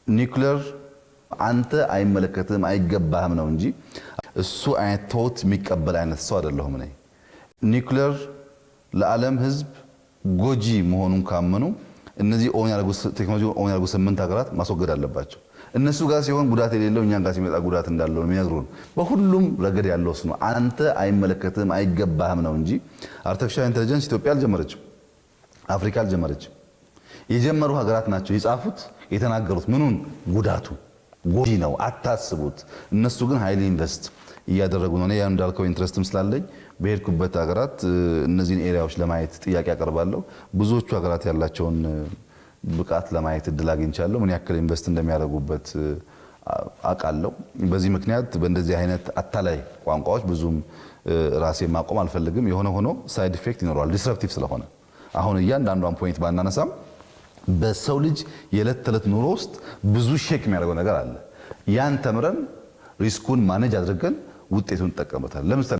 ኒውክሌር አንተ አይመለከትም አይገባህም ነው እንጂ እሱ አይነት ቶት የሚቀበል አይነት ሰው አይደለሁም ነኝ። ኒውክሌር ለዓለም ህዝብ ጎጂ መሆኑን ካመኑ እነዚህ ቴክኖሎጂ ኦን ያደረጉ 8 ሀገራት ማስወገድ አለባቸው። እነሱ ጋር ሲሆን ጉዳት የሌለው እኛን ጋር ሲመጣ ጉዳት እንዳለው ነው የሚነግሩን። በሁሉም ረገድ ያለው እሱ ነው። አንተ አይመለከትም አይገባህም ነው እንጂ አርቲፊሻል ኢንተለጀንስ ኢትዮጵያ አልጀመረችም፣ አፍሪካ አልጀመረችም። የጀመሩ ሀገራት ናቸው የጻፉት የተናገሩት። ምኑን ጉዳቱ ጎጂ ነው አታስቡት። እነሱ ግን ሃይሊ ኢንቨስት እያደረጉ ነው። ያን እንዳልከው ኢንትረስትም ስላለኝ በሄድኩበት ሀገራት እነዚህን ኤሪያዎች ለማየት ጥያቄ አቀርባለሁ። ብዙዎቹ ሀገራት ያላቸውን ብቃት ለማየት እድል አግኝቻለሁ። ምን ያክል ኢንቨስት እንደሚያደርጉበት አውቃለሁ። በዚህ ምክንያት በእንደዚህ አይነት አታላይ ቋንቋዎች ብዙም ራሴ ማቆም አልፈልግም። የሆነ ሆኖ ሳይድ ኢፌክት ይኖረዋል ዲስረፕቲቭ ስለሆነ። አሁን እያንዳንዷን ፖይንት ባናነሳም በሰው ልጅ የዕለት ተዕለት ኑሮ ውስጥ ብዙ ሼክ የሚያደርገው ነገር አለ። ያን ተምረን ሪስኩን ማኔጅ አድርገን ውጤቱን እንጠቀምበታለን። ለምሳሌ